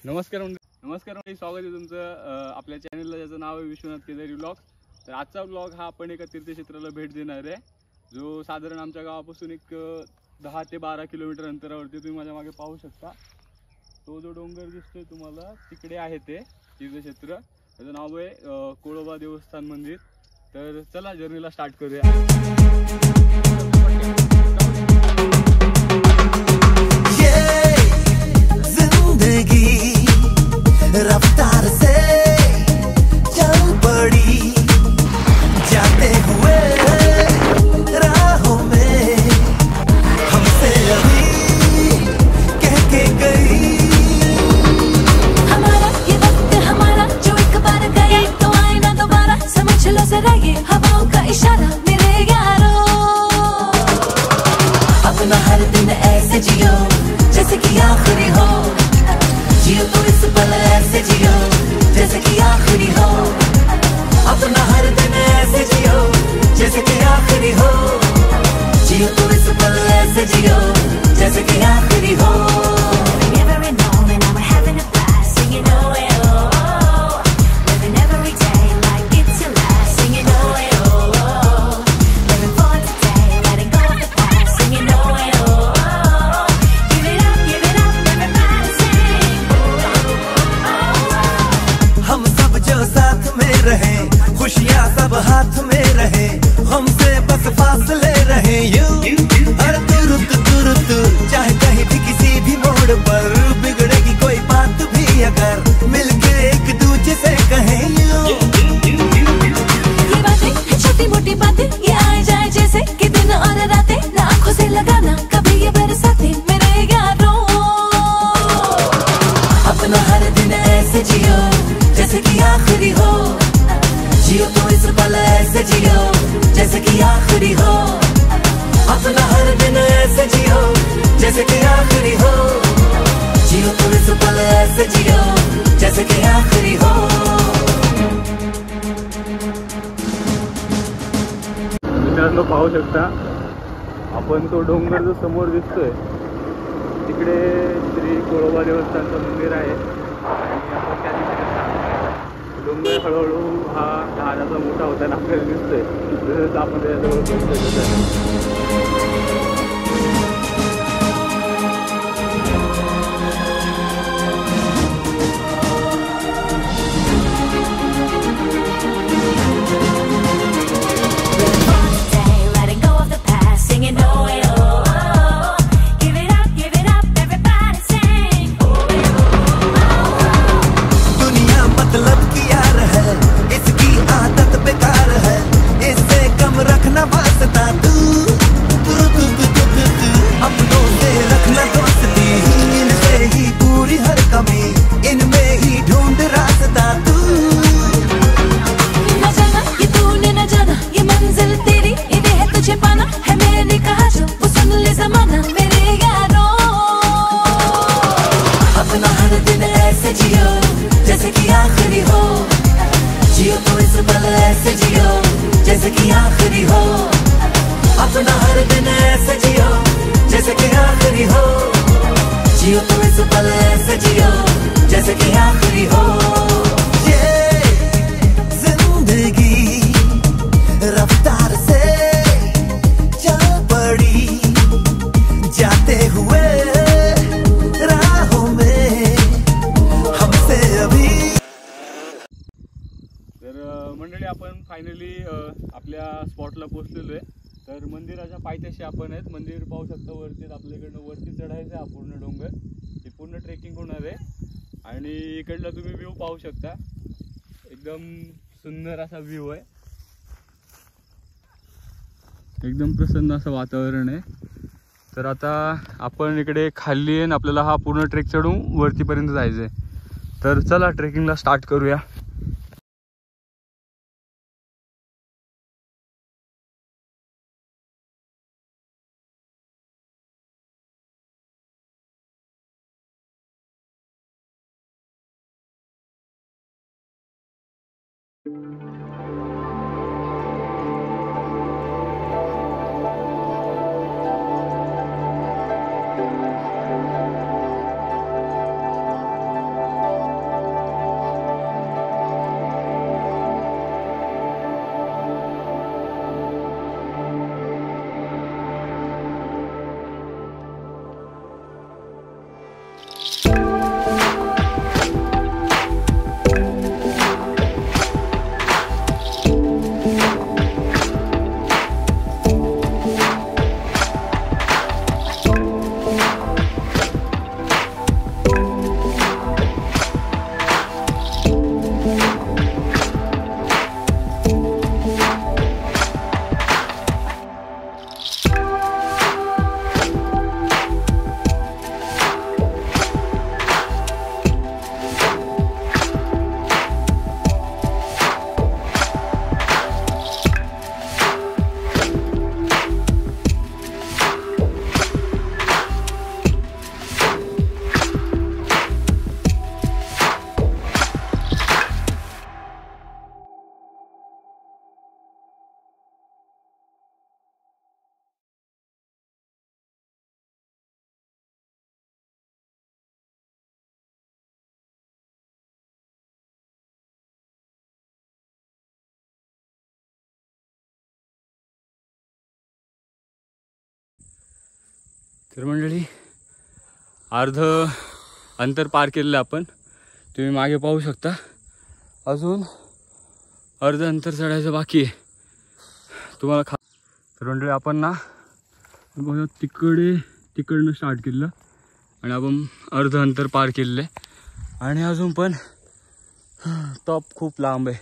नमस्कार स्वागत आहे तुमचं आपल्या चॅनलला, ज्याचं नाव आहे विश्वनाथ केदारी व्लॉग्स. तर आजचा व्लॉग हा आपण एका तीर्थक्षेत्राला भेट देणार आहे, जो साधारण आमच्या गावापासून एक 10 ते 12 किलोमीटर अंतरावरती. तुम्ही माझ्या मागे पाहू शकता, तो जो डोंगर दिसतोय तुम्हाला तिकडे आहे ते तीर्थक्षेत्र. त्याचं नाव आहे कोळोबा देवस्थान मंदिर. तर चला जर्नीला स्टार्ट करूया. रफ्तार से चल पड़ी जाते हुए राहों में हमसे अभी कह के गई। हमारा ये वक्त हमारा जो एक बार गया तो आए ना दोबारा, समझ लो जरा ये हवाओं का इशारा मेरे यारों। अपना हर दिन ऐसे जियो जैसे कि आखिरी हो, जियो तो इस पल ऐसे जियो जैसे कि आखिरी हो। अपना हर दिन ऐसे जियो जैसे कि आखिरी हो, जियो तो इस पल ऐसे जियो जैसे कि आखिरी हो। खुशियाँ सब हाथ में रहे, हमसे बस फासले रहे यूं हर तुरुत तुरुत, चाहे कहीं भी किसी भी मोड़ पर बिगड़ेगी कोई बात भी अगर मिलके एक दूजे से कहें यूं। ये बातें छोटी मोटी बातें ये आए जाए जैसे कि दिन और रातें, ना आँखों से लगाना कभी ये बरसाते मेरे यारों। अपना हर दिन ऐसे जियो जैसे कि आखिरी हो, जियो तो इस पल ऐसे जियो जैसे कि आखिरी हो। अपना हर दिन ऐसे जियो जैसे कि आखिरी हो, जियो तो इस पल ऐसे जियो जैसे कि आखिरी हो। मित्रांनो पाहू शकता आपण तो डोंगर जो समोर दिसतोय तिकडे श्री कोळोबा देवस्थानचं मंदिर आहे आणि आपण त्या दिशेने डोंगर हळूहळू हा जहाजाचा मोठा होताना आपल्याला दिसतोय, तसंच आपण त्याच्याजवळ पोहोचतोय. जियो तो इस पल ऐसे जियो जैसे कि आखिरी हो। अपना हर दिन ऐसे जियो जैसे कि आखिरी हो, जियो तो इस पल ऐसे जियो जैसे कि आखिरी हो। ये जिंदगी रफ्तार से चल पड़ी जाते हुए राहों में हमसे अभी। तर मंडळी आपण फायनली आपल्या स्पॉटला पोहोचलेलो आहे. तर मंदिराच्या पायथ्याशी आपण आहेत. मंदिर पाहू शकता वरती, आपल्याकडनं वरती चढायचं आहे हा पूर्ण डोंगर. ही पूर्ण ट्रेकिंग होणार आहे आणि इकडला तुम्ही व्ह्यू पाहू शकता, एकदम सुंदर असा व्ह्यू आहे, एकदम प्रसन्न असं वातावरण आहे. तर आता आपण इकडे खाली आहे, आपल्याला हा पूर्ण ट्रेक चढून वरतीपर्यंत जायचं आहे. तर चला ट्रेकिंगला स्टार्ट करूया. तर मंडळी अर्ध अंतर पार केलेलं आपण, तुम्ही मागे पाहू शकता. अजून अर्ध अंतर चढायचं बाकी आहे तुम्हाला तर मंडळी आपण ना बघा तिकडनं स्टार्ट केलं आणि आपण अर्ध अंतर पार केलेलं आहे आणि अजून पण टॉप खूप लांब आहे.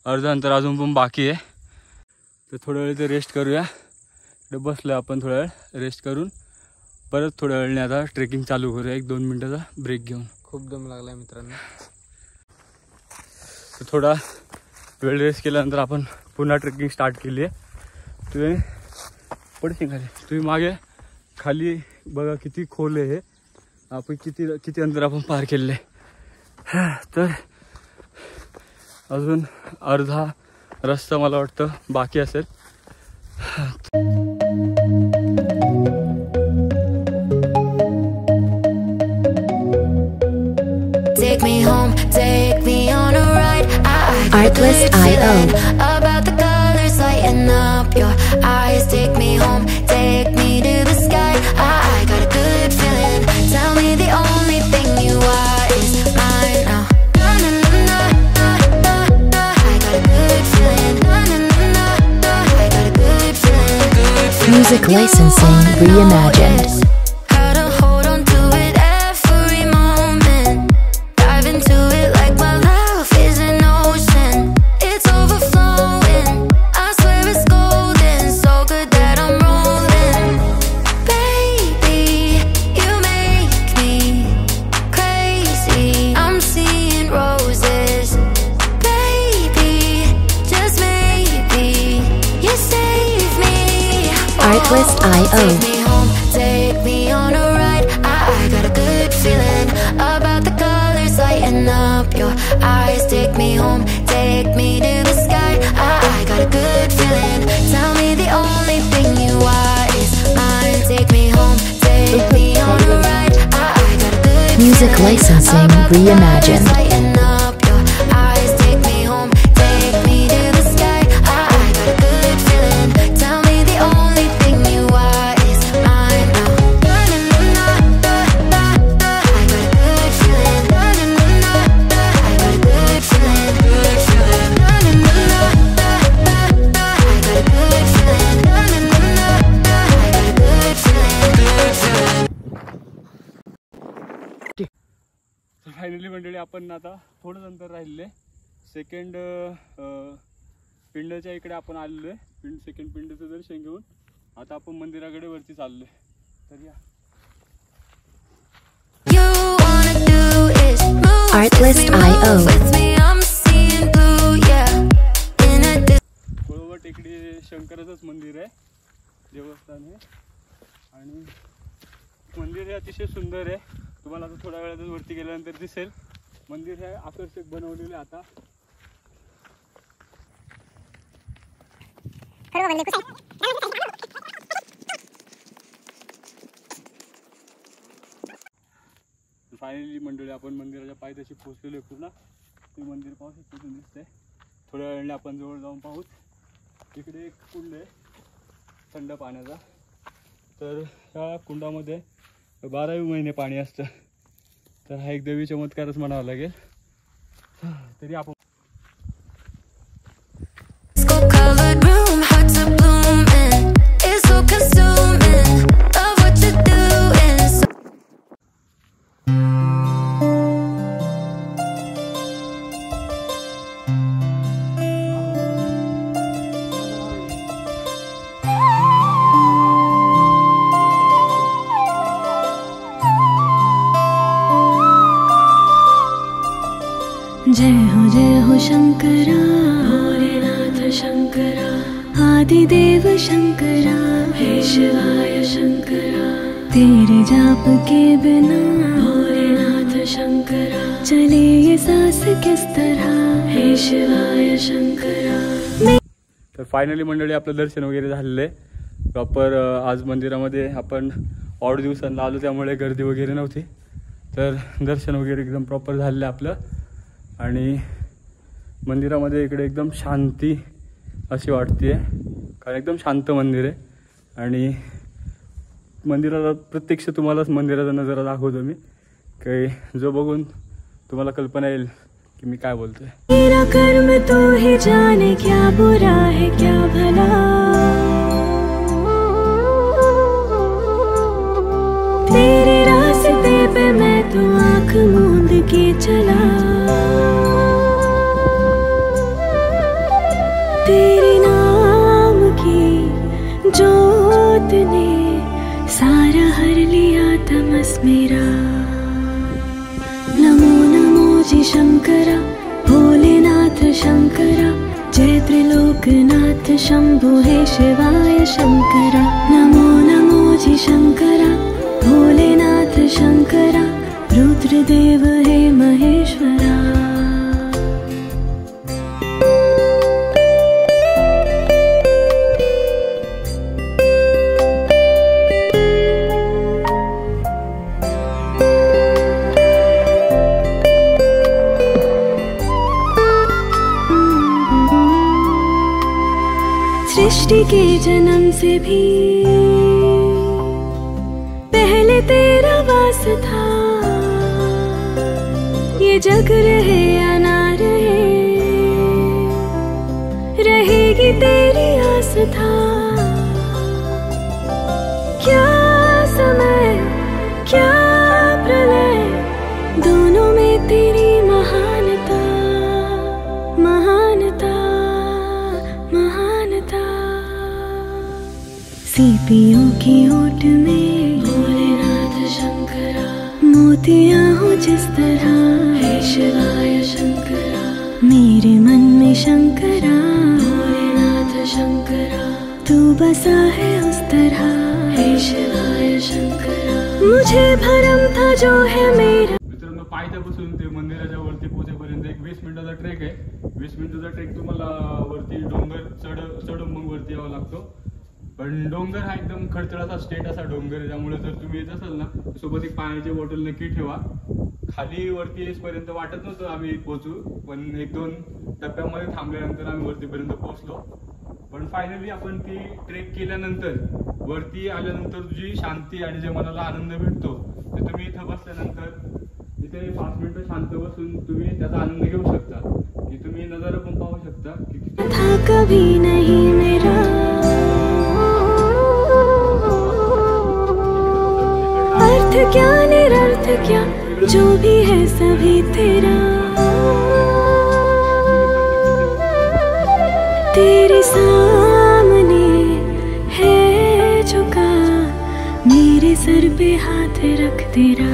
अर्ध अंतर अजून पण बाकी आहे. तर थोड्या वेळ ते रेस्ट करूया. इकडे बसलो आपण, थोड्या वेळ रेस्ट करून परत थोड्या वेळाने आता ट्रेकिंग चालू करूया. 1-2 मिनटाचा ब्रेक घेऊन. खूप दम लागला मित्रांनो. तर थोडा वेळ रेस्ट केल्यानंतर आपण पुन्हा ट्रेकिंग स्टार्ट केली आहे. तुम्ही पडशील खाली, तुम्ही मागे खाली बघा किती खोल आहे हे. आपण किती अंतर आपण पार केलेलं आहे. तर अजून अर्धा रस्ता मला वाटतं बाकी असेल. Take me home, take me on a ride. Artlist.io. About the colors lighting up your eyes. Take me home, take me to the sky. I got a good feeling. Tell me the only thing you are is mine now. Na na na na na na. I got a good feeling. Na na na na. I got a good feeling. Good feeling. Music licensing reimagined. Gotta hold on to it every moment. Dive into it like my love is an ocean. It's overflowing. I swear it's golden. So good that I'm rolling. Baby, you make me crazy. I'm seeing roses. Baby, just maybe you save me. Artlist.io. Take me home, take me on a ride. I got a good feeling about the colors lighting up your eyes. Take me home, take me to the sky. I got a good feeling. Tell me the only thing you are is mine. Take me home, take me on a ride. I got a good Music feeling licensing about the reimagined. colors lighting up your eyes. Take me home, take me to the sky. I got a good feeling. Tell me the only thing you are is mine now. Na na na na na na. I got a good feeling. Na na na na. I got a good feeling. Good feeling. Na na na na na na. I got a good feeling. Na na na na. I got a good feeling. Good feeling. Finally मंडळी आपण आता थोडंच अंतर राहिलेलं आहे. Second पिंडच्या इकडे आपण आलेलो आहे. सेकंड पिंडचं दर्शन घेऊन आता आपण मंदिराकडे वरती चाललोय. तर या You wanna do is move Artlist.io. with me. I'm seeing blue, yeah. In a बरोबर टेकडी शंकराचंच मंदिर आहे, देवस्थान आहे. आणि मंदिर हे अतिशय सुंदर आहे. तुम्हाला आता थोड्या वेळातच वरती गेल्यानंतर दिसेल. मंदिर हे आकर्षक बनवलेले आता. फायनली मंडळी आपण मंदिराच्या पायथ्याशी पोहोचलेलो आहे पूर्ण. ते मंदिर पाहू शकतो, तुम्ही दिसतंय. थोड्या वेळाने आपण जवळ जाऊन पाहूत. इकडे एक कुंड आहे थंड पाण्याचा. तर ह्या कुंडामध्ये 12 महिने पाणी असतं. तर हा एक देवी चमत्कारच म्हणावा लागेल. तरी आपण colored room, hearts are blooming. It's so consuming. Love what you're doing. So जय हो शंकरा भोलेनाथ शंकरा आदिदेव शंकरा हे शिवाय शंकरा तेरे जाप के बिना भोलेनाथ शंकरा चले ये सांस किस तरह हे शिवाय शंकरा. तर फायनली मंडळी आपलं दर्शन वगैरे झालेलं आहे प्रॉपर. आज मंदिरामध्ये आपण 8 दिवसांना आलो त्यामुळे गर्दी वगैरे नव्हती. तर दर्शन वगैरे एकदम प्रॉपर झालेलं आहे आपलं. आणि मंदिरामध्ये इकडे एकदम शांती अशी वाटते, कारण एकदम शांत मंदिर आहे. आणि मंदिराला प्रत्यक्ष तुम्हालाच मंदिराचा नजारा दाखवतो मी, काही जो बघून तुम्हाला कल्पना येईल की मी काय बोलतोय. मेरा कर्म तो ही जाने क्या बुरा है क्या भला, तेरे रास्ते पे मैं तो आँख मूंद के चला, तेरे नाम की जोत ने सारा हर लिया तमस मेरा. नमो नमो जी शंकरा, भोलेनाथ शंकरा, जय त्रिलोकनाथ शंभो हे शिवाय शंकरा. नमो नमो जी शंकरा, भोलेनाथ शंकरा, रुद्रदेव हे महेश्वरा. सृष्टि के जन्म से भी पहले तेरा वास था, ये जग रहे या ना रहे, रहेगी तेरी आस था. क्या समय क्या प्रलय, दोनों में तेरी महानता, महानता, महानता. सीपियों की ओट में भोलेनाथ शंकरा, मोतियां हो जिस तरह हे शिवाय शंकरा. मेरे मन में शंकरा, भोलेनाथ शंकरा, तू बसा है उस तरह हे शिवाय शंकरा. मुझे भरम था जो है मेरा. मित्रांनो, पायथ्यापासून ते मंदिराच्या वरती पोहोचेपर्यंत एक 20 मिनिटाचा ट्रेक आहे. 20 मिनिटाचा ट्रेक तुम्हाला वरती डोंगर चढून मग वरती यावं लागतो. पण डोंगर हा एकदम खडतळाचा स्टेट असा डोंगर आहे, त्यामुळे जर तुम्ही येत असाल ना, सोबत एक पाण्याची बॉटल नक्की ठेवा. खाली वरती येईपर्यंत वाटत नव्हतं आम्ही पोहोचू, पण 1-2 टप्प्यामध्ये थांबल्यानंतर आम्ही वरतीपर्यंत पोहोचलो. पण फायनली आपण ती ट्रेक केल्यानंतर वरती आल्यानंतर जी शांती आणि जे मनाला आनंद भेटतो ते तुम्ही इथं बसल्यानंतर इथे 5 मिनिटं शांत बसून तुम्ही त्याचा आनंद घेऊ शकता, की तुम्ही नजारा पण पाहू शकता की था कभी नहीं मेरा, अर्थ क्या निरर्थ क्या, जो भी है सभी तेरा. तेरे सामने है झुका, मेरे सर पे हाथ रख तेरा.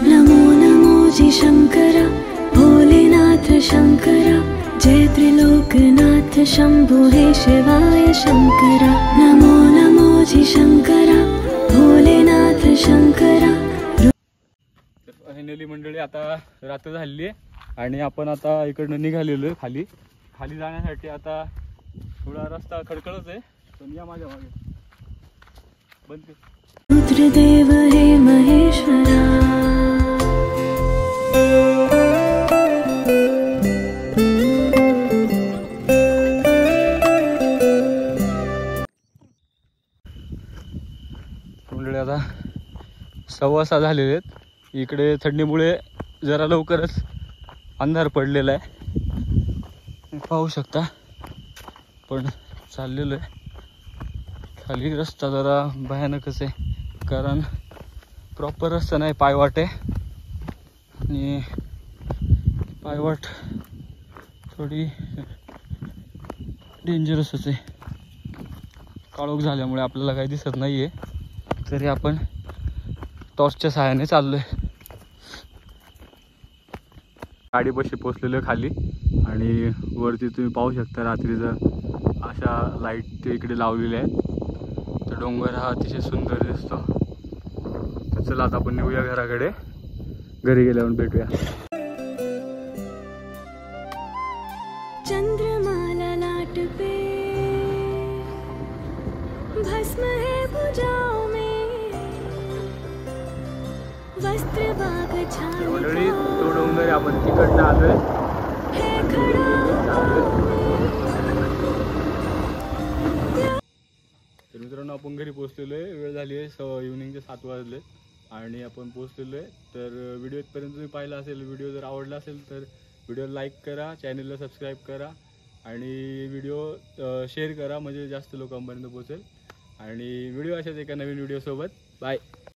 नमो नमो जी शंकरा, भोलेनाथ शंकरा, जय त्रिलोकनाथ शंभो हे शिवाय शंकरा. नमो नमो जी शंकरा, भोलेनाथ शंकरा. फायनली मंडळी आता रात्र झालेली आहे आणि आपण आता इकडनं निघालेलो आहे खाली जाण्यासाठी. आता थोडा रस्ता खडखडच आहे, पण या माझ्या मागे. बंद कर. रुद्रदेव हे महेश्वरा. मंडळी आता 6:15 झालेले आहेत. इकडे थंडीमुळे जरा लवकरच अंधार पडलेला आहे, पाहू शकता. पण चाललेलो आहे. खाली रस्ता जरा भयानकच आहे, कारण प्रॉपर रस्ता नाही, पायवाट आहे. आणि पायवाट थोडी डेंजरसच आहे. काळोख झाल्यामुळे आपल्याला काही दिसत नाही आहे, तरी आपण टॉर्चच्या सहाय्याने चाललो आहे. गाडीपाशी पोचलेलो आहे खाली, आणि वरती तुम्ही पाहू शकता रात्रीचा अशा लाईट ते इकडे लावलेल्या आहेत. तर डोंगर हा अतिशय सुंदर दिसतो. तर चला आता आपण निघूया घराकडे. घरी गेल्यावर भेटूया. चंद्रमाला लाट पे भस्म है भुजाओं में, वस्त्र बाग मंडळी तो डोंगर आपण तिकडनं आलोय. तर मित्रांनो, आपण घरी पोहोचलेलो आहे. वेळ झाली आहे इव्हनिंगचे 7 वाजले आणि आपण पोहोचलेलो आहे. तर व्हिडिओ इथपर्यंत तुम्ही पाहिला असेल. व्हिडिओ जर आवडला असेल तर व्हिडिओला लाईक करा, चॅनलला सबस्क्राईब करा आणि व्हिडिओ शेअर करा म्हणजे जास्त लोकांपर्यंत पोहोचेल. आणि व्हिडिओ अशाच एका नवीन व्हिडिओसोबत. बाय.